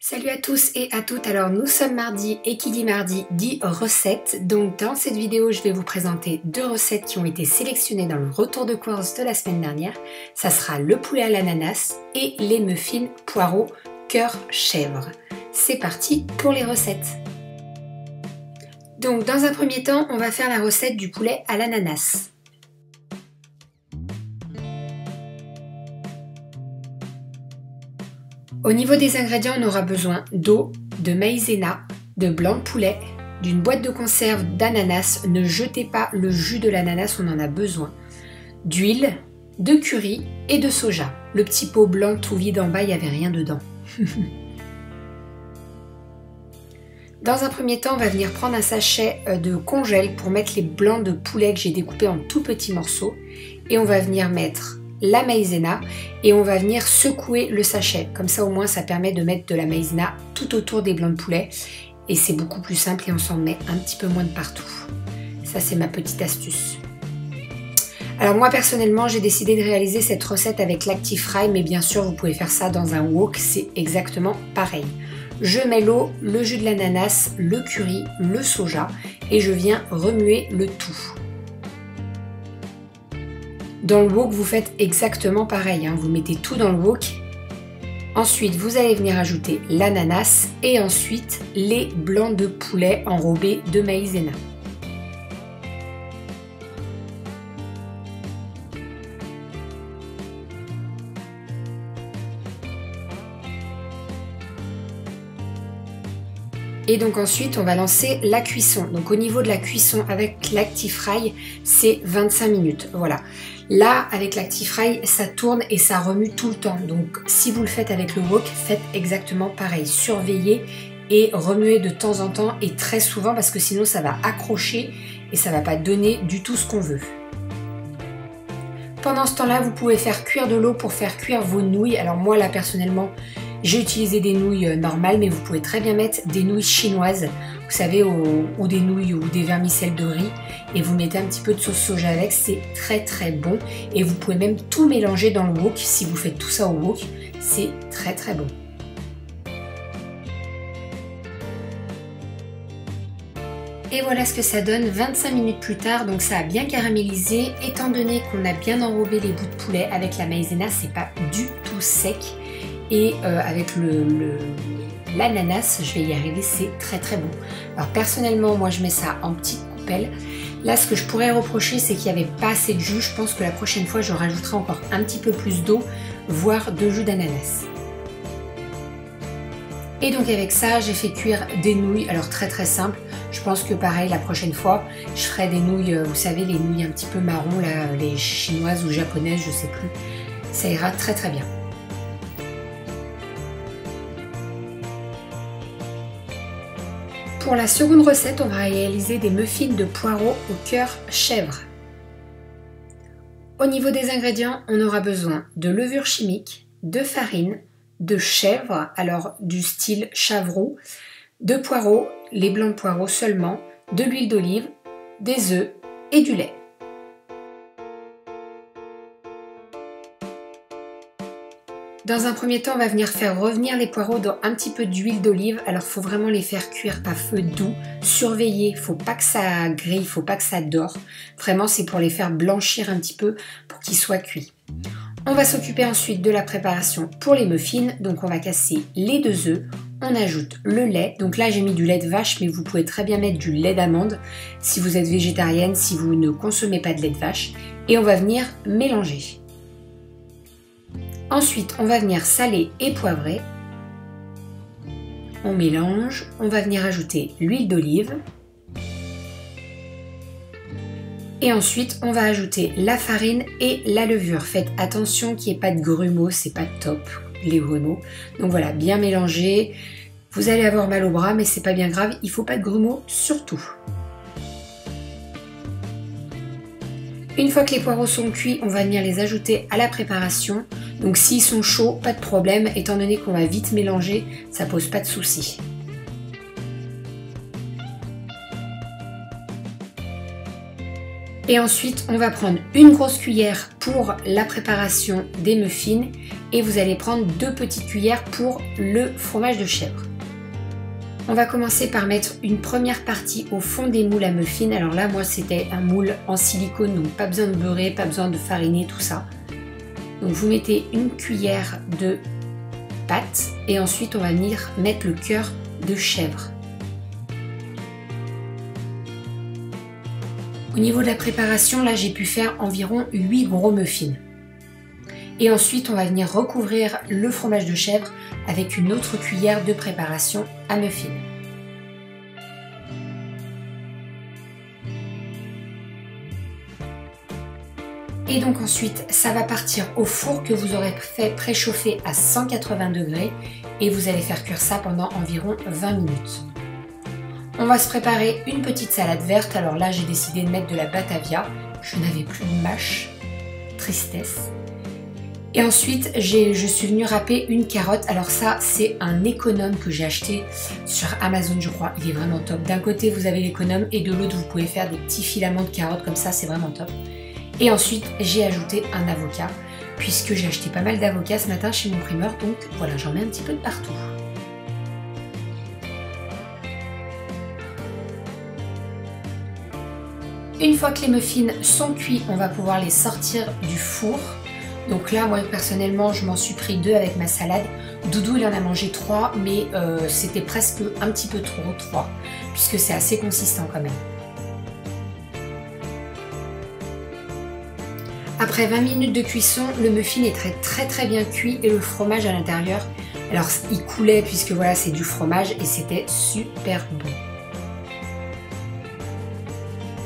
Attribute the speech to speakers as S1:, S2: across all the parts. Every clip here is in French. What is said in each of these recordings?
S1: Salut à tous et à toutes, alors nous sommes mardi et qui dit mardi dit recette. Donc dans cette vidéo je vais vous présenter deux recettes qui ont été sélectionnées dans le retour de course de la semaine dernière. Ça sera le poulet à l'ananas et les muffins poireaux cœur chèvre. C'est parti pour les recettes. Donc dans un premier temps on va faire la recette du poulet à l'ananas. Au niveau des ingrédients, on aura besoin d'eau, de maïzena, de blanc de poulet, d'une boîte de conserve d'ananas. Ne jetez pas le jus de l'ananas, on en a besoin. D'huile, de curry et de soja. Le petit pot blanc tout vide en bas, il n'y avait rien dedans. Dans un premier temps, on va venir prendre un sachet de congèle pour mettre les blancs de poulet que j'ai découpés en tout petits morceaux. Et on va venir mettre la maïzena et on va venir secouer le sachet. Comme ça au moins ça permet de mettre de la maïzena tout autour des blancs de poulet et c'est beaucoup plus simple et on s'en met un petit peu moins de partout. Ça c'est ma petite astuce. Alors moi personnellement j'ai décidé de réaliser cette recette avec l'Actifry, mais bien sûr vous pouvez faire ça dans un wok, c'est exactement pareil. Je mets l'eau, le jus de l'ananas, le curry, le soja et je viens remuer le tout. Dans le wok, vous faites exactement pareil, hein. Vous mettez tout dans le wok. Ensuite, vous allez venir ajouter l'ananas et ensuite les blancs de poulet enrobés de maïzena. Et donc ensuite, on va lancer la cuisson. Donc au niveau de la cuisson avec l'Actifry, c'est 25 minutes. Voilà. Là, avec l'Actifry, ça tourne et ça remue tout le temps. Donc si vous le faites avec le wok, faites exactement pareil. Surveillez et remuez de temps en temps et très souvent parce que sinon ça va accrocher et ça va pas donner du tout ce qu'on veut. Pendant ce temps-là, vous pouvez faire cuire de l'eau pour faire cuire vos nouilles. Alors moi là personnellement, j'ai utilisé des nouilles normales, mais vous pouvez très bien mettre des nouilles chinoises, vous savez, ou des nouilles ou des vermicelles de riz, et vous mettez un petit peu de sauce soja avec, c'est très très bon. Et vous pouvez même tout mélanger dans le wok, si vous faites tout ça au wok, c'est très très bon. Et voilà ce que ça donne 25 minutes plus tard, donc ça a bien caramélisé. Étant donné qu'on a bien enrobé les bouts de poulet avec la maïzena, c'est pas du tout sec. Et avec l'ananas, je vais y arriver, c'est très très bon. Alors personnellement, moi je mets ça en petite coupelle. Là, ce que je pourrais reprocher, c'est qu'il n'y avait pas assez de jus. Je pense que la prochaine fois, je rajouterai encore un petit peu plus d'eau, voire de jus d'ananas. Et donc avec ça, j'ai fait cuire des nouilles, alors très très simple. Je pense que pareil, la prochaine fois, je ferai des nouilles, vous savez, les nouilles un petit peu marron, là, les chinoises ou japonaises, je sais plus. Ça ira très très bien. Pour la seconde recette, on va réaliser des muffins de poireaux au cœur chèvre. Au niveau des ingrédients, on aura besoin de levure chimique, de farine, de chèvre, alors du style chavroux, de poireaux, les blancs de poireaux seulement, de l'huile d'olive, des œufs et du lait. Dans un premier temps, on va venir faire revenir les poireaux dans un petit peu d'huile d'olive. Alors, il faut vraiment les faire cuire à feu doux. Surveillez, il ne faut pas que ça grille, il ne faut pas que ça dore. Vraiment, c'est pour les faire blanchir un petit peu pour qu'ils soient cuits. On va s'occuper ensuite de la préparation pour les muffins. Donc, on va casser les 2 œufs. On ajoute le lait. Donc là, j'ai mis du lait de vache, mais vous pouvez très bien mettre du lait d'amande si vous êtes végétarienne, si vous ne consommez pas de lait de vache. Et on va venir mélanger. Ensuite, on va venir saler et poivrer. On mélange. On va venir ajouter l'huile d'olive. Et ensuite, on va ajouter la farine et la levure. Faites attention qu'il n'y ait pas de grumeaux, c'est pas top, les grumeaux. Donc voilà, bien mélanger. Vous allez avoir mal au bras, mais c'est pas bien grave. Il ne faut pas de grumeaux surtout. Une fois que les poireaux sont cuits, on va venir les ajouter à la préparation. Donc s'ils sont chauds, pas de problème, étant donné qu'on va vite mélanger, ça pose pas de souci. Et ensuite, on va prendre une grosse cuillère pour la préparation des muffins et vous allez prendre 2 petites cuillères pour le fromage de chèvre. On va commencer par mettre une première partie au fond des moules à muffins. Alors là, moi, c'était un moule en silicone, donc pas besoin de beurrer, pas besoin de fariner, tout ça. Donc vous mettez une cuillère de pâte et ensuite on va venir mettre le cœur de chèvre. Au niveau de la préparation, là j'ai pu faire environ 8 gros muffins. Et ensuite on va venir recouvrir le fromage de chèvre avec une autre cuillère de préparation à muffins. Et donc ensuite ça va partir au four que vous aurez fait préchauffer à 180 degrés et vous allez faire cuire ça pendant environ 20 minutes. On va se préparer une petite salade verte. Alors là, j'ai décidé de mettre de la batavia. Je n'avais plus de mâche. Tristesse. Et ensuite, je suis venue râper une carotte. Alors ça, c'est un économe que j'ai acheté sur Amazon, je crois. Il est vraiment top. D'un côté, vous avez l'économe et de l'autre, vous pouvez faire des petits filaments de carottes comme ça. C'est vraiment top. Et ensuite, j'ai ajouté un avocat puisque j'ai acheté pas mal d'avocats ce matin chez mon primeur. Donc voilà, j'en mets un petit peu de partout. Une fois que les muffins sont cuits, on va pouvoir les sortir du four. Donc là, moi personnellement, je m'en suis pris 2 avec ma salade. Doudou, il en a mangé 3, mais c'était presque un petit peu trop, 3, puisque c'est assez consistant quand même. Après 20 minutes de cuisson, le muffin est très bien cuit et le fromage à l'intérieur, alors il coulait puisque voilà, c'est du fromage et c'était super bon.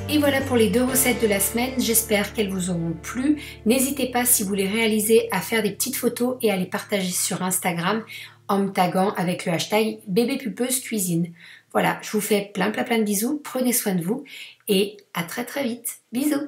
S1: Et voilà pour les 2 recettes de la semaine, j'espère qu'elles vous auront plu. N'hésitez pas, si vous les réalisez, à faire des petites photos et à les partager sur Instagram en me taguant avec le hashtag bébépulpeuse-cuisine. Voilà, je vous fais plein de bisous, prenez soin de vous et à très vite. Bisous.